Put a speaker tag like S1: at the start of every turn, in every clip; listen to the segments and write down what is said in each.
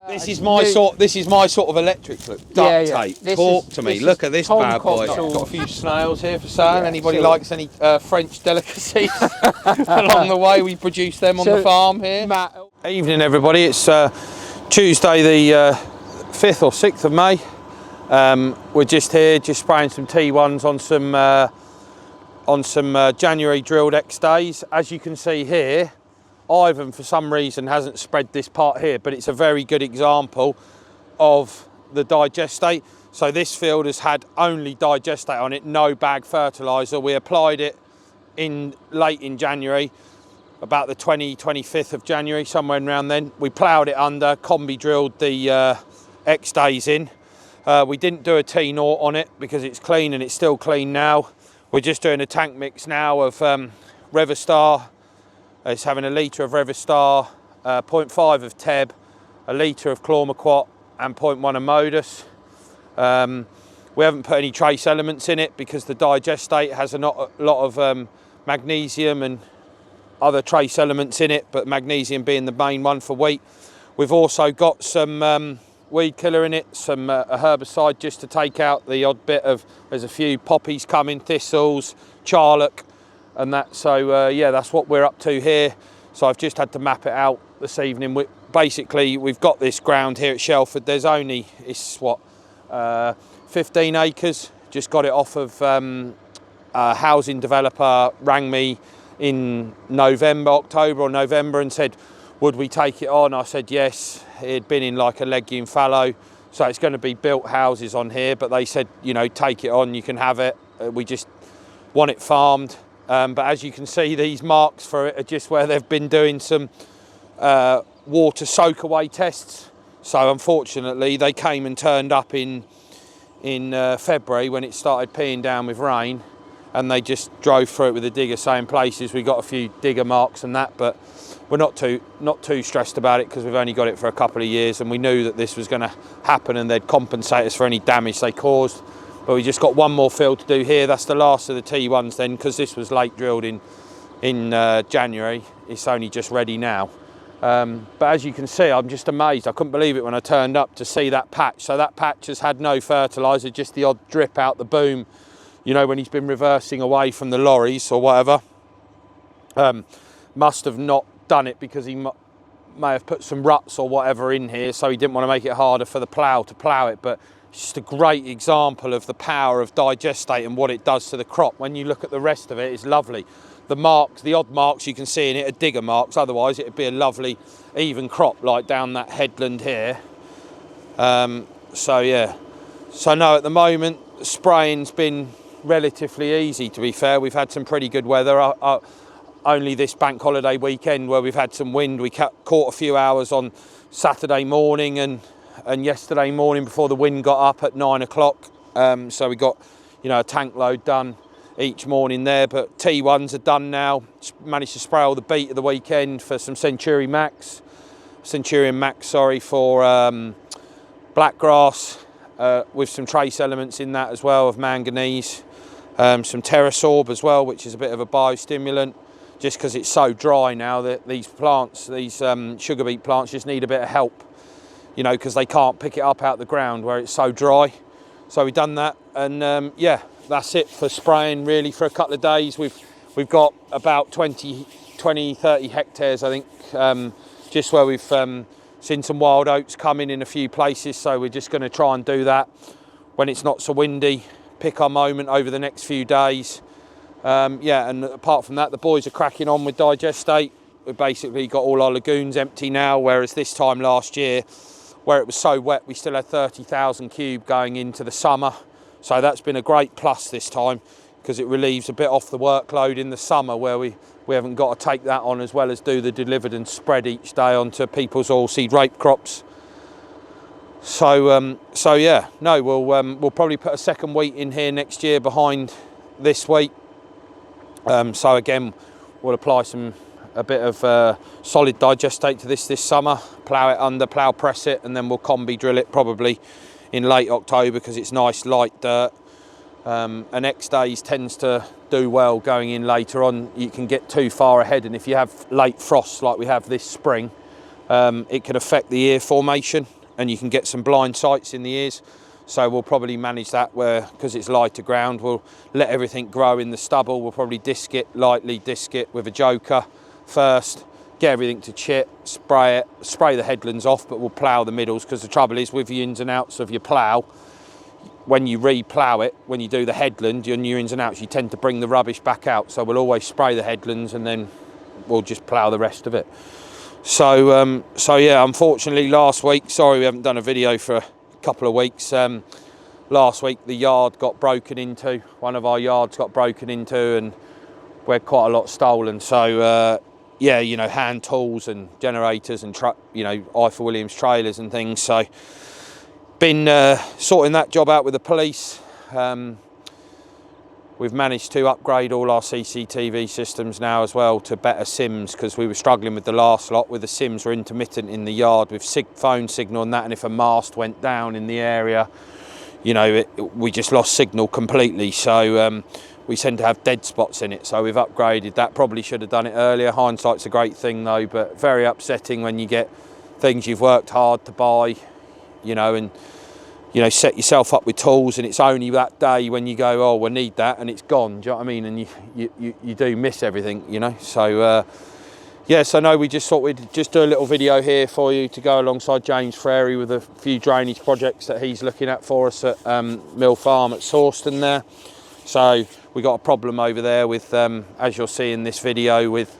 S1: This is my sort of electric look. Duct tape. Talk to me. Look at this bad boy. Got a few snails here for sale. Anybody likes any French delicacies along the way? We produce them on the farm here. Evening, everybody. It's Tuesday, the 5th or 6th of May. We're just here, just spraying some T1s on some January drilled X days. As you can see here, Ivan for some reason hasn't spread this part here, but it's a very good example of the digestate. So this field has had only digestate on it, no bag fertiliser. We applied it late in January, about the 25th of January, somewhere around then. We ploughed it under, combi drilled the X days in. We didn't do a T0 on it because it's clean, and it's still clean now. We're just doing a tank mix now of Revistar. It's having a litre of Revistar, 0.5 of Teb, a litre of Chlormaquat and 0.1 of Modus. We haven't put any trace elements in it because the digestate has a lot of magnesium and other trace elements in it, but magnesium being the main one for wheat. We've also got some weed killer in it, some a herbicide just to take out the odd bit of, there's a few poppies coming, thistles, charlock and that. So yeah, that's what we're up to here. So I've just had to map it out this evening. Basically we've got this ground here at Shelford. There's only, it's what, 15 acres. Just got it off of a housing developer, rang me in October or November and said, would we take it on? I said yes. It had been in like a legume fallow, so it's going to be built houses on here, but they said, you know, take it on, you can have it. We just want it farmed. But as you can see, these marks for it are just where they've been doing some water soak away tests. So unfortunately they came and turned up in February when it started peeing down with rain, and they just drove through it with a digger, saying places we got a few digger marks and that, but we're not too stressed about it because we've only got it for a couple of years, and we knew that this was going to happen and they'd compensate us for any damage they caused. But we just got one more field to do here. That's the last of the T1s then, because this was late drilled in January. It's only just ready now. But as you can see, I'm just amazed. I couldn't believe it when I turned up to see that patch. So that patch has had no fertiliser, just the odd drip out the boom, you know, when he's been reversing away from the lorries or whatever. Must have not done it because he may have put some ruts or whatever in here, so he didn't want to make it harder for the plough to plough it. But it's just a great example of the power of digestate and what it does to the crop. When you look at the rest of it, it's lovely. The marks, the odd marks you can see in it are digger marks, otherwise it'd be a lovely even crop like down that headland here. So yeah, so no, at the moment spraying's been relatively easy, to be fair. We've had some pretty good weather. Only this bank holiday weekend where we've had some wind. We caught a few hours on Saturday morning and yesterday morning before the wind got up at 9 o'clock. So we got, you know, a tank load done each morning there. But T1s are done now. Managed to spray all the beat of the weekend for some Centurion Max, for blackgrass with some trace elements in that as well of manganese. Some Terrasorb as well, which is a bit of a biostimulant. Just because it's so dry now that these plants, these sugar beet plants, just need a bit of help, you know, because they can't pick it up out the ground where it's so dry. So we've done that, and yeah, that's it for spraying really for a couple of days. We've got about 30 hectares, I think, just where we've seen some wild oats coming in a few places. So we're just going to try and do that when it's not so windy, pick our moment over the next few days. Yeah, and apart from that, the boys are cracking on with digestate. We've basically got all our lagoons empty now, whereas this time last year, where it was so wet, we still had 30,000 cube going into the summer. So that's been a great plus this time, because it relieves a bit off the workload in the summer where we haven't got to take that on, as well as do the delivered and spread each day onto people's oilseed rape crops. So so yeah, no, we'll probably put a second wheat in here next year behind this wheat. So again, we'll apply a bit of solid digestate to this summer, plough it under, plough press it, and then we'll combi drill it probably in late October because it's nice light dirt. And X days tends to do well going in later on. You can get too far ahead, and if you have late frosts like we have this spring, it can affect the ear formation, and you can get some blind sights in the ears. So we'll probably manage that where, because it's lighter ground, we'll let everything grow in the stubble. We'll probably lightly disc it with a joker first, get everything to chip, spray the headlands off, but we'll plough the middles, because the trouble is with the ins and outs of your plough, when you re-plough it, when you do the headland, your new ins and outs, you tend to bring the rubbish back out. So we'll always spray the headlands and then we'll just plough the rest of it. So, yeah, unfortunately last week, sorry we haven't done a video for a couple of weeks. Last week the yard got broken into, one of our yards got broken into, and we had quite a lot stolen. So yeah, you know, hand tools and generators and truck, you know, Eiffel Williams trailers and things. So been sorting that job out with the police. We've managed to upgrade all our CCTV systems now as well to better SIMs, because we were struggling with the last lot with the SIMs were intermittent in the yard with phone signal and that, and if a mast went down in the area, you know, we just lost signal completely. So we tend to have dead spots in it, so we've upgraded that. Probably should have done it earlier. Hindsight's a great thing though, but very upsetting when you get things you've worked hard to buy, you know, and you know, set yourself up with tools, and it's only that day when you go, oh, we need that, and it's gone. Do you know what I mean? And you do miss everything, you know. So yeah, so no, we just thought we'd just do a little video here for you to go alongside James FRA with a few drainage projects that he's looking at for us at Mill Farm at Sawston there. So we got a problem over there with, as you'll see in this video, with,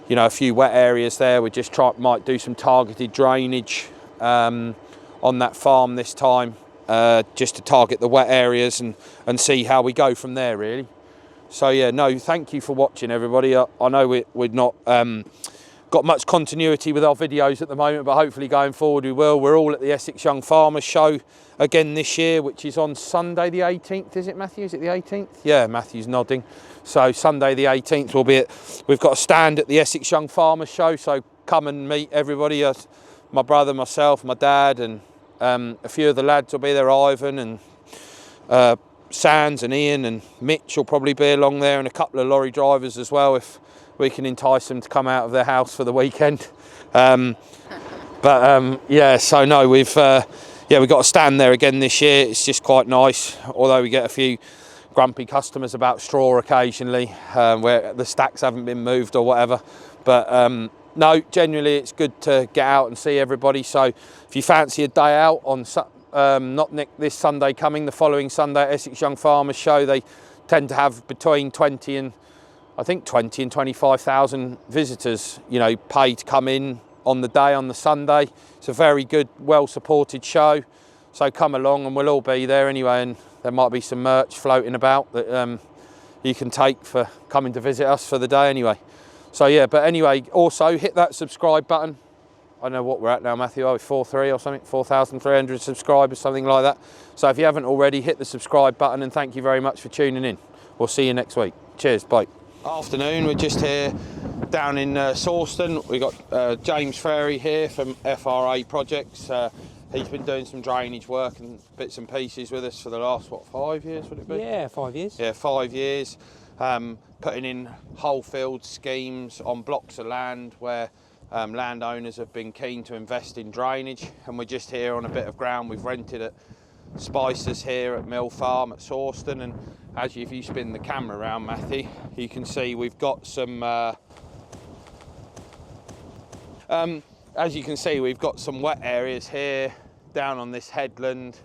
S1: you know, a few wet areas there. We just might do some targeted drainage on that farm this time. Just to target the wet areas and see how we go from there, really. So yeah, no, thank you for watching, everybody. I know we're not got much continuity with our videos at the moment, but hopefully going forward we will. We're all at the Essex Young Farmers Show again this year, which is on Sunday the 18th, is it, Matthew? Is it the 18th? Yeah, Matthew's nodding. So Sunday the 18th we'll be we've got a stand at the Essex Young Farmers Show, so come and meet everybody. My brother, myself, my dad, and a few of the lads will be there. Ivan and Sands and Ian and Mitch will probably be along there, and a couple of lorry drivers as well, if we can entice them to come out of their house for the weekend. Yeah, so no, we've got a stand there again this year. It's just quite nice, although we get a few grumpy customers about straw occasionally, where the stacks haven't been moved or whatever. But no, generally it's good to get out and see everybody. So if you fancy a day out on not this Sunday coming, the following Sunday at Essex Young Farmers Show, they tend to have between 20 and 25,000 visitors, you know, pay to come in on the day, on the Sunday. It's a very good, well supported show, so come along and we'll all be there anyway, and there might be some merch floating about that you can take for coming to visit us for the day anyway. So yeah, but anyway, also hit that subscribe button. I don't know what we're at now, Matthew, are we 4,300 or something? 4,300 subscribers, something like that. So if you haven't already, hit the subscribe button, and thank you very much for tuning in. We'll see you next week. Cheers, bye. Afternoon, we're just here down in Sawston. We've got James FRA here from FRA Projects. He's been doing some drainage work and bits and pieces with us for the last, what, 5 years would it be?
S2: Yeah, 5 years.
S1: Yeah, 5 years. Putting in whole field schemes on blocks of land where landowners have been keen to invest in drainage, and we're just here on a bit of ground we've rented at Spices here at Mill Farm at Sawston. And as if you spin the camera around, Matthew, you can see we've got some as you can see, we've got some wet areas here down on this headland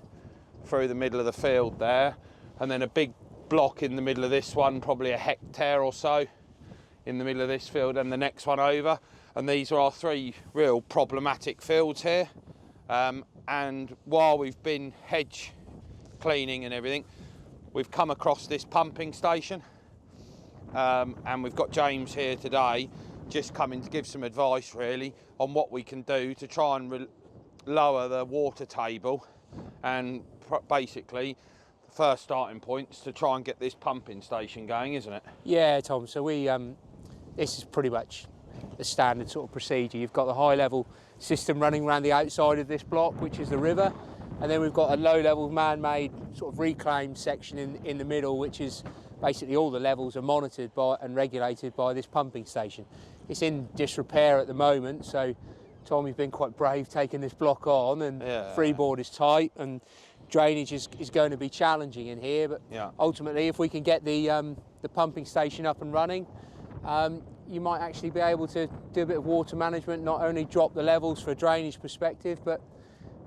S1: through the middle of the field there, and then a big block in the middle of this one, probably a hectare or so in the middle of this field, and the next one over. And these are our three real problematic fields here. And while we've been hedge cleaning and everything, we've come across this pumping station, and we've got James here today just coming to give some advice really on what we can do to try and lower the water table, and basically the first starting points to try and get this pumping station going, isn't it?
S2: Yeah, Tom, so we this is pretty much the standard sort of procedure. You've got the high level system running around the outside of this block, which is the river, and then we've got a low level man-made sort of reclaimed section in the middle, which is basically all the levels are monitored by and regulated by this pumping station. It's in disrepair at the moment, so Tommy's been quite brave taking this block on, and freeboard is tight, and drainage is going to be challenging in here. But ultimately, if we can get the pumping station up and running, you might actually be able to do a bit of water management, not only drop the levels for a drainage perspective, but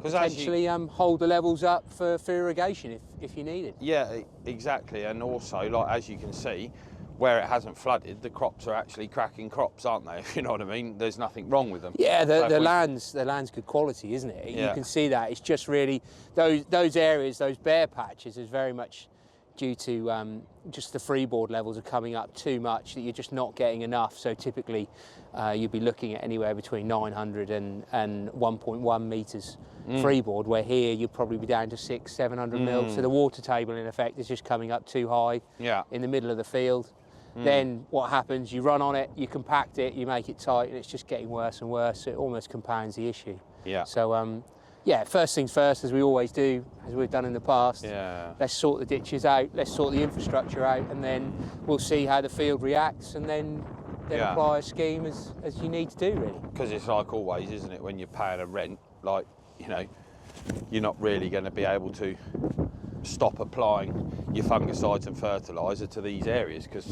S2: potentially hold the levels up for irrigation if you need it.
S1: Yeah, exactly. And also, like, as you can see, where it hasn't flooded, the crops are actually cracking crops, aren't they? If you know what I mean. There's nothing wrong with them.
S2: Yeah, the land's good quality, isn't it? You can see that. It's just really those areas, those bare patches, is very much due to just the freeboard levels are coming up too much, that you're just not getting enough. So typically you'd be looking at anywhere between 900 and 1.1 metres freeboard, where here you'd probably be down to 600-700 mil. So the water table in effect is just coming up too high in the middle of the field. Then what happens, you run on it, you compact it, you make it tight, and it's just getting worse and worse. So it almost compounds the issue. So first things first, as we always do, as we've done in the past, let's sort the ditches out, let's sort the infrastructure out, and then we'll see how the field reacts, and then apply a scheme as you need to do, really.
S1: Because it's like always, isn't it, when you're paying a rent, like, you know, you're not really going to be able to stop applying your fungicides and fertiliser to these areas, because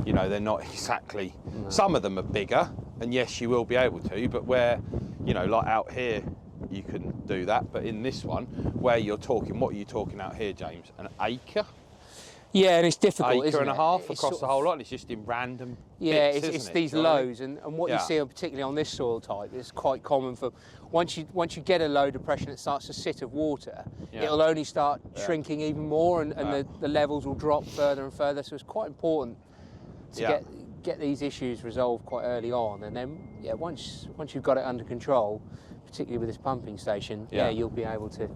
S1: you know, they're not exactly, some of them are bigger, and yes, you will be able to, but where, you know, like out here you can do that, but in this one where you're talking, what are you talking out here, James, an acre?
S2: Yeah, and it's difficult,
S1: acre
S2: isn't
S1: and
S2: it?
S1: a half across the whole lot, and it's just in random bits,
S2: it's these lows, and what you see particularly on this soil type is quite common for once you get a low depression, it starts to sit of water, it'll only start shrinking even more, and the levels will drop further and further. So it's quite important to get these issues resolved quite early on, and then once you've got it under control, particularly with this pumping station, you'll be able to.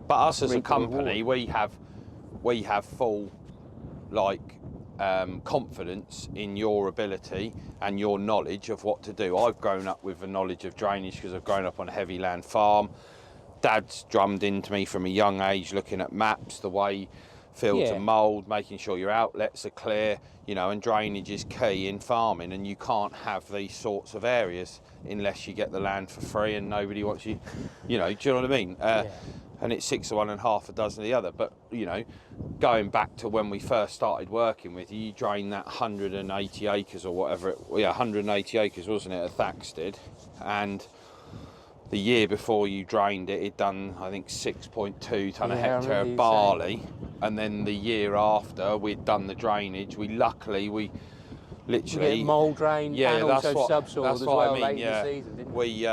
S1: But us as a company, we have full confidence in your ability and your knowledge of what to do. I've grown up with the knowledge of drainage because I've grown up on a heavy land farm. Dad's drummed into me from a young age, looking at maps, the way fields are mould, making sure your outlets are clear, you know, and drainage is key in farming, and you can't have these sorts of areas unless you get the land for free and nobody wants you, you know, do you know what I mean? And it's 6 of one and half a dozen of the other. But, you know, going back to when we first started working with you, you drained that 180 acres or whatever, 180 acres, wasn't it, at Thaxted, and the year before you drained it, it'd done, I think, 6.2 tonne a hectare of barley, and then the year after we'd done the drainage, we literally
S2: mould drained and also subsoil as well late in the season, didn't we?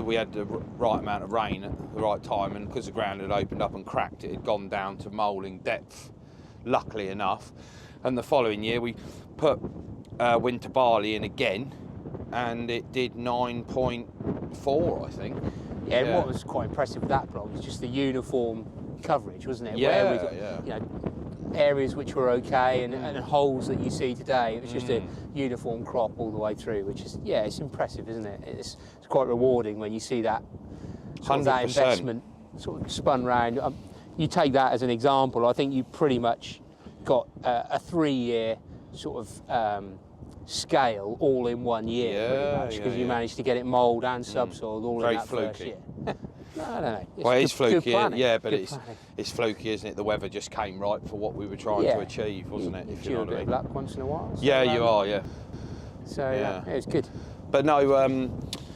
S1: We had the right amount of rain at the right time, and because the ground had opened up and cracked, it had gone down to moulding depth, luckily enough. And the following year we put winter barley in again, and it did 9.4, I think.
S2: And what was quite impressive with that block was just the uniform coverage, wasn't it? Where we got, you know, areas which were okay, and holes that you see today. It was just a uniform crop all the way through, which is, it's impressive, isn't it? It's quite rewarding when you see that sort of that investment sort of spun round. You take that as an example, I think you pretty much got a 3-year sort of scale all in 1 year, pretty much, because you managed to get it mould and subsoiled all in that first year. No, I don't know.
S1: It's fluky, but it's fluky, isn't it? The weather just came right for what we were trying to achieve, wasn't it? If you know what I mean.
S2: Luck once in a while. So,
S1: you are,
S2: So it was good.
S1: But no.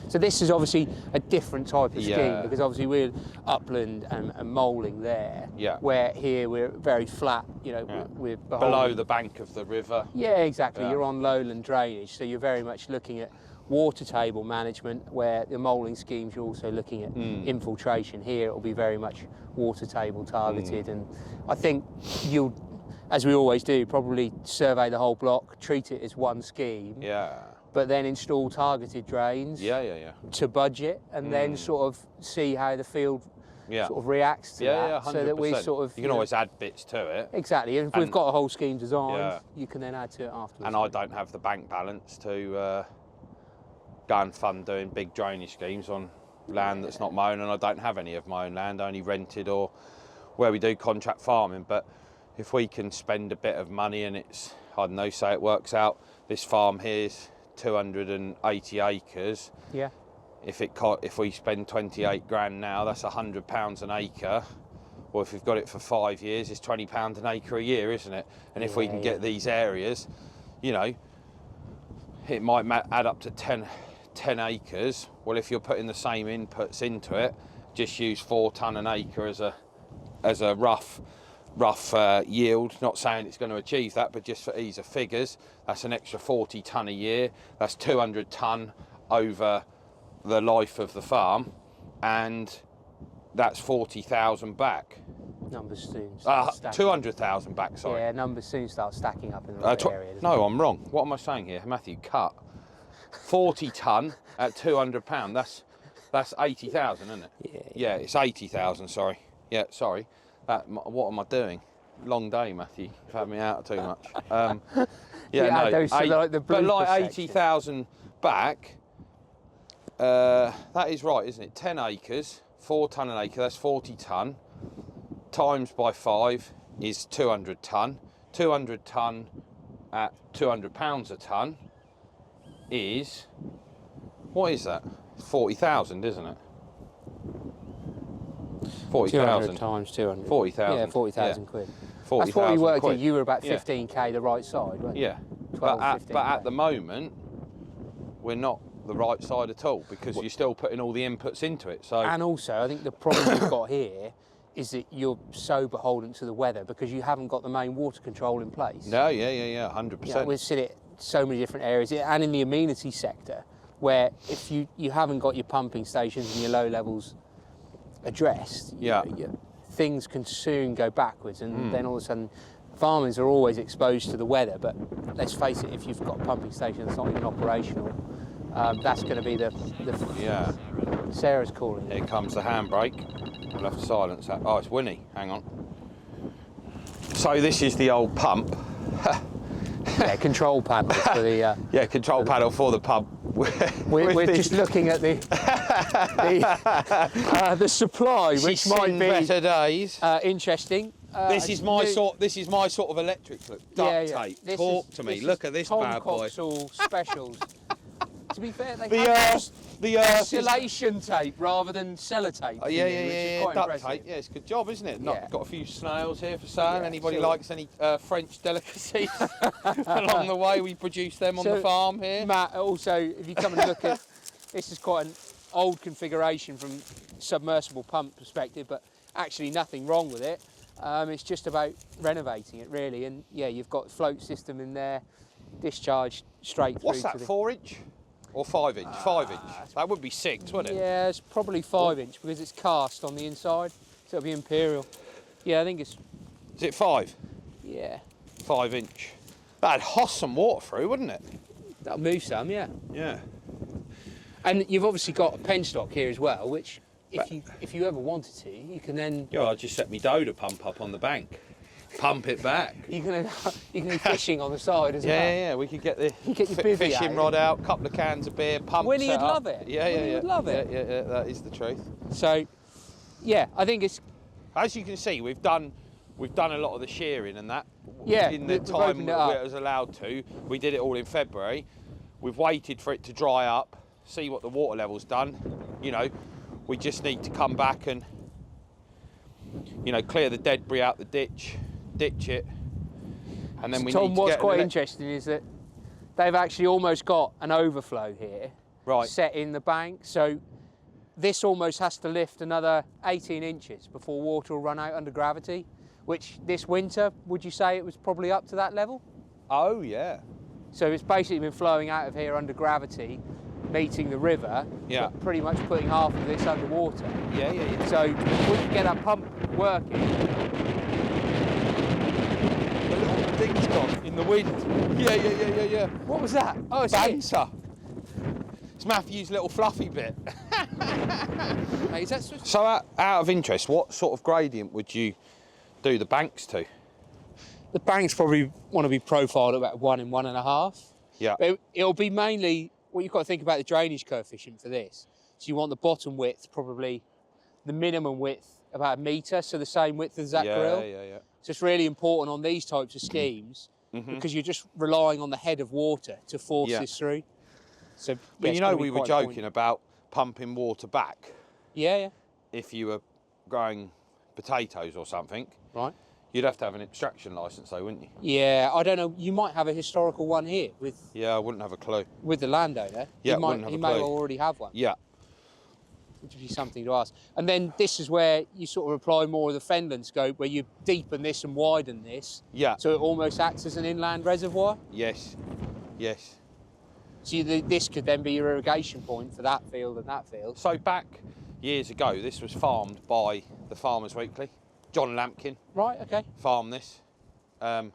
S2: So this is obviously a different type of scheme, because obviously we're upland and moulling there, where here we're very flat, you know, we're
S1: below the bank of the river.
S2: Yeah, exactly. You're on lowland drainage, so you're very much looking at water table management, where the moulling schemes you're also looking at infiltration. Here it'll be very much water table targeted, and I think you'll, as we always do, probably survey the whole block, treat it as one scheme. But then install targeted drains to budget, and then sort of see how the field sort of reacts to that,
S1: 100%.
S2: so that we sort of...
S1: You can always add bits to it.
S2: Exactly, and if we've got a whole scheme designed, you can then add to it afterwards.
S1: And I don't have the bank balance to go and fund doing big drainage schemes on land that's not my own, and I don't have any of my own land, only rented or where we do contract farming. But if we can spend a bit of money, and it's, I don't know, say it works out, this farm here's 280 acres. if we spend 28 grand now, that's £100 an acre. Well, if we've got it for 5 years, it's £20 an acre a year, isn't it? And if we can get these areas, you know, it might add up to 10 acres. Well, if you're putting the same inputs into it, just use 4 tonne an acre as a rough yield. Not saying it's going to achieve that, but just for ease of figures, that's an extra 40 tonne a year. That's 200 tonne over the life of the farm, and that's 40,000 back.
S2: Numbers soon
S1: 200,000 back, sorry.
S2: Yeah, numbers soon start stacking up in the right area.
S1: No, I'm wrong. What am I saying here? Matthew, cut. 40 tonne at £200, that's 80,000, isn't it? Yeah, it's 80,000, sorry. Yeah, sorry. What am I doing? Long day, Matthew. You've had me out too much. But like 80,000 back, that is right, isn't it? 10 acres, 4 tonne an acre, that's 40 tonne. Times by 5 is 200 tonne. 200 tonne at £200 a tonne is, what is that? 40,000, isn't it? 40,000
S2: times 200.
S1: 40,000.
S2: Yeah, 40,000 quid.
S1: 40,
S2: that's what we worked at. You were about 15k the right side, weren't you?
S1: Yeah.
S2: 12,
S1: but at the moment, we're not the right side at all, because you're still putting all the inputs into it. So.
S2: And also, I think the problem you've got here is that you're so beholden to the weather because you haven't got the main water control in place.
S1: No, yeah, 100%.
S2: You know, we've seen it so many different areas, and in the amenity sector, where if you haven't got your pumping stations and your low levels addressed, things can soon go backwards, and then all of a sudden farmers are always exposed to the weather. But let's face it, if you've got a pumping station that's not even operational, that's going to be the Sarah's calling.
S1: Here comes the handbrake. We'll have to silence that. Oh, it's Winnie. Hang on. So this is the old pump.
S2: Yeah, control panel for the.
S1: Control panel for the pump.
S2: We're just looking at the supply, which might be
S1: better days.
S2: Interesting.
S1: This is my sort of electric. Look, duct tape. Talk to me. Look at this bad boy.
S2: Coxalls specials. To be fair, they have the insulation tape rather than sellotape.
S1: Duct tape. Yeah, it's a good job, isn't it? Got a few snails here for sale. Anybody likes any French delicacies along the way? We produce them on the farm here.
S2: Matt, also, if you come and look at this, is quite an old configuration from submersible pump perspective, but actually nothing wrong with it. It's just about renovating it, really. And yeah, you've got float system in there, discharge straight through.
S1: What's that? 4-inch? Or 5-inch? 5-inch. That would be 6, wouldn't it?
S2: Yeah, it's probably 5-inch because it's cast on the inside, so it'll be imperial. Yeah, I think it's.
S1: Is it 5?
S2: Yeah.
S1: 5-inch. That'd hoss some water through, wouldn't it?
S2: That'll move some, yeah.
S1: Yeah.
S2: And you've obviously got a penstock here as well, which if you ever wanted to, you can then.
S1: Yeah, I'll just set me dough to pump up on the bank. Pump it back.
S2: You can do fishing on the side as well.
S1: Yeah, we could get the
S2: fishing
S1: out, rod out, couple of cans of beer, pump.
S2: Winnie would love it.
S1: Yeah.
S2: Would love it.
S1: Yeah, that is the truth.
S2: So, yeah, I think it's.
S1: As you can see, we've done a lot of the shearing and that.
S2: Yeah,
S1: in the time where it was allowed to. We did it all in February. We've waited for it to dry up, see what the water level's done. You know, we just need to come back and, you know, clear the debris out the ditch it, and then we
S2: Tom,
S1: need to
S2: what's quite interesting is that they've actually almost got an overflow here set in the bank, so this almost has to lift another 18 inches before water will run out under gravity, which this winter, would you say it was probably up to that level?
S1: Oh yeah.
S2: So it's basically been flowing out of here under gravity, meeting the river, but pretty much putting half of this underwater.
S1: Yeah.
S2: So if we can get our pump working.
S1: Thing's gone in the wind. Yeah.
S2: What was that? Oh, it's
S1: banter. It's Matthew's little fluffy bit.
S2: Hey,
S1: so out of interest, what sort of gradient would you do the banks to?
S2: The banks probably want to be profiled at about 1 and 1.5.
S1: Yeah.
S2: But it'll be mainly what you've got to think about the drainage coefficient for this. So you want the bottom width, probably the minimum width about 1 metre, so the same width as that grill.
S1: Yeah.
S2: So it's really important on these types of schemes because you're just relying on the head of water to force this through. So,
S1: but you know, we were joking about pumping water back.
S2: Yeah.
S1: If you were growing potatoes or something.
S2: Right.
S1: You'd have to have an extraction licence though, wouldn't you?
S2: Yeah, I don't know. You might have a historical one here with.
S1: Yeah, I wouldn't have a clue.
S2: With the landowner.
S1: Yeah,
S2: he may already have one.
S1: Yeah.
S2: Which would be something to ask. And then this is where you sort of apply more of the Fenland scope, where you deepen this and widen this.
S1: Yeah.
S2: So it almost acts as an inland reservoir.
S1: Yes. Yes.
S2: So this could then be your irrigation point for that field and that field.
S1: So back years ago, this was farmed by the Farmers Weekly. John Lampkin.
S2: Right, okay.
S1: Farmed this. And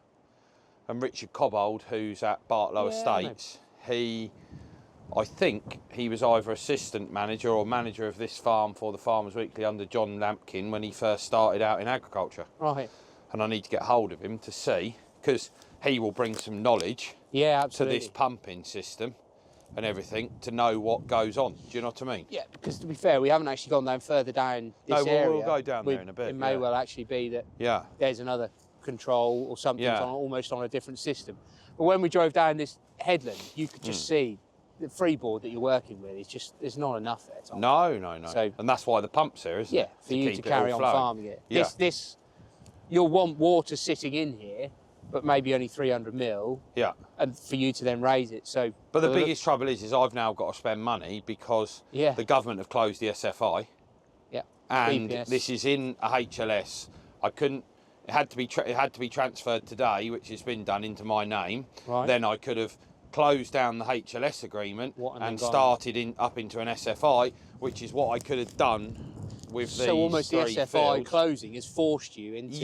S1: Richard Cobbold, who's at Bartlow Estates, I think he was either assistant manager or manager of this farm for the Farmers Weekly under John Lampkin when he first started out in agriculture.
S2: Right.
S1: And I need to get hold of him to see, because he will bring some knowledge to this pumping system and everything to know what goes on. Do you know what I mean?
S2: Yeah, because to be fair, we haven't actually gone down further down this area.
S1: No, we'll go down there in a bit.
S2: It may well actually be that there's another control or something almost on a different system. But when we drove down this headland, you could just see the freeboard that you're working with is just, there's not enough there, Tom.
S1: No. So, and that's why the pump's here, isn't it?
S2: For you to carry on farming it.
S1: Yeah.
S2: You'll want water sitting in here, but maybe only 300 mil.
S1: Yeah.
S2: And for you to then raise it. So.
S1: But the biggest trouble is I've now got to spend money because the government have closed the SFI.
S2: Yeah.
S1: And
S2: BPS.
S1: this is in a HLS. I couldn't. It had to be transferred today, which has been done into my name.
S2: Right.
S1: Then I could have closed down the HLS agreement and started up into an SFI, which is what I could have done with these.
S2: So almost the SFI
S1: fields.
S2: closing has forced you into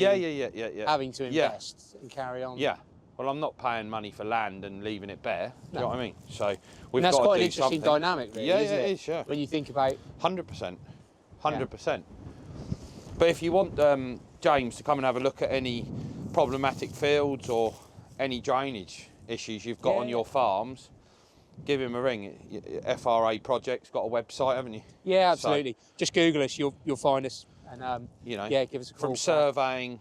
S2: having to invest and carry on.
S1: Yeah. Well, I'm not paying money for land and leaving it bare. Do you know what I mean? So we've
S2: got to do something. That's quite an interesting
S1: something.
S2: dynamic, really,
S1: yeah,
S2: isn't
S1: it is, yeah.
S2: When you think about
S1: 100%. But if you want James to come and have a look at any problematic fields or any drainage issues you've got on your farms, give him a ring. FRA Projects got a website, haven't you?
S2: Yeah, absolutely. So, just Google us, you'll find us, and give us a call.
S1: From surveying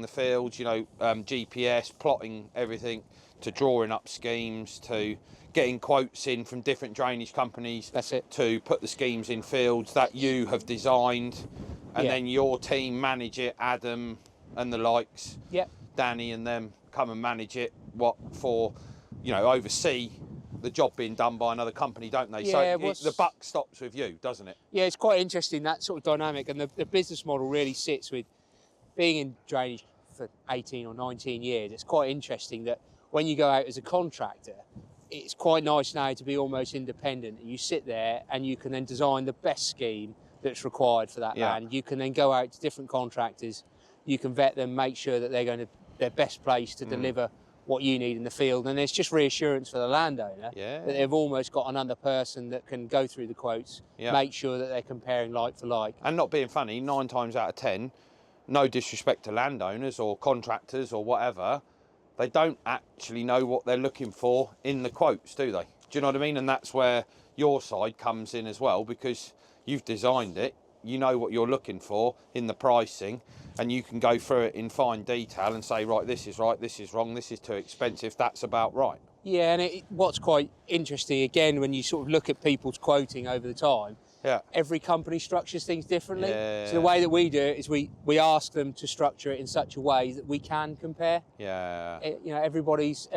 S1: the fields, GPS, plotting everything, to drawing up schemes, to getting quotes in from different drainage companies.
S2: That's it.
S1: To put the schemes in fields that you have designed, and then your team manage it. Adam and the likes.
S2: Yep.
S1: Danny and them come and manage it. Oversee the job being done by another company, don't they?
S2: Yeah,
S1: so the buck stops with you, doesn't it?
S2: Yeah, it's quite interesting, that sort of dynamic, and the business model really sits with being in drainage for 18 or 19 years. It's quite interesting that when you go out as a contractor, it's quite nice now to be almost independent. You sit there and you can then design the best scheme that's required for that land. You can then go out to different contractors, you can vet them, make sure that they're best placed to deliver what you need in the field, and there's just reassurance for the landowner that they've almost got another person that can go through the quotes, make sure that they're comparing like for like.
S1: And not being funny, 9 times out of 10, no disrespect to landowners or contractors or whatever, they don't actually know what they're looking for in the quotes, do they? Do you know what I mean? And that's where your side comes in as well, because you've designed it, you know what you're looking for in the pricing, and you can go through it in fine detail and say, right, this is right, this is wrong, this is too expensive, that's about right.
S2: Yeah, and what's quite interesting, again, when you sort of look at people's quoting over the time, every company structures things differently. So the way that we do it is we ask them to structure it in such a way that we can compare. Everybody's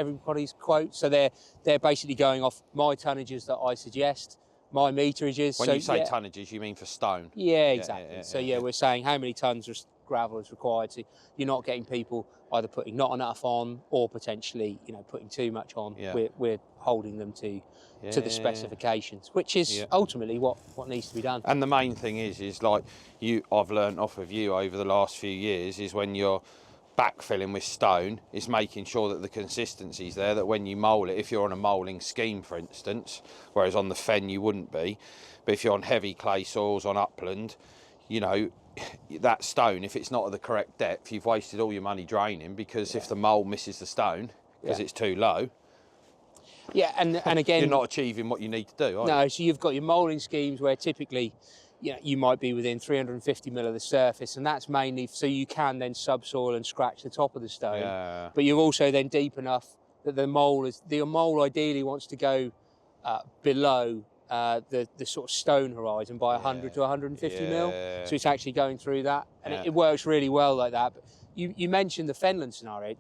S2: quotes. So they're basically going off my tonnages that I suggest, my meterages.
S1: When you say tonnages, you mean for stone?
S2: Yeah, exactly. We're saying how many tons of gravel is required. So you're not getting people either putting not enough on or potentially, putting too much on. We're holding them to the specifications, which is ultimately what needs to be done.
S1: And the main thing is like I've learned off of you over the last few years, is when you're backfilling with stone, is making sure that the consistency's there, that when you mould it, if you're on a moulding scheme, for instance, whereas on the fen you wouldn't be, but if you're on heavy clay soils on upland, that stone, if it's not at the correct depth, you've wasted all your money draining, because if the mould misses the stone because it's too low,
S2: and again,
S1: you're not achieving what you need to do, are you?
S2: No, so you've got your moulding schemes where typically you might be within 350 mil of the surface, and that's mainly so you can then subsoil and scratch the top of the stone. But you're also then deep enough that the mole ideally wants to go below the sort of stone horizon by 100 to 150 mil. So it's actually going through that, and it works really well like that. But you mentioned the fenland scenario.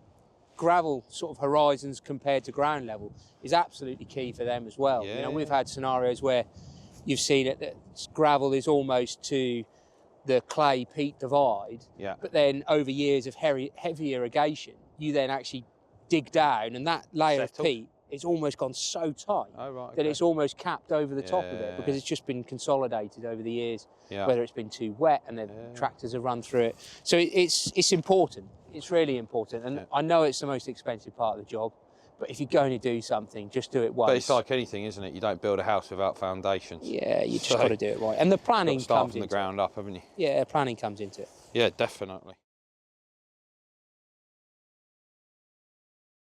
S2: Gravel sort of horizons compared to ground level is absolutely key for them as well. You know, we've had scenarios where you've seen it that gravel is almost to the clay peat divide, but then over years of heavy irrigation, you then actually dig down, and that layer of peat, it's almost gone so tight that it's almost capped over the top of it, because it's just been consolidated over the years, whether it's been too wet and the tractors have run through it. So it's important. It's really important. And I know it's the most expensive part of the job, but if you're going to do something, just do it once.
S1: But it's like anything, isn't it? You don't build a house without foundations.
S2: Yeah, you just got to do it right. And the planning comes into it.
S1: Start from the ground up, haven't you?
S2: Yeah, planning comes into it.
S1: Yeah, definitely.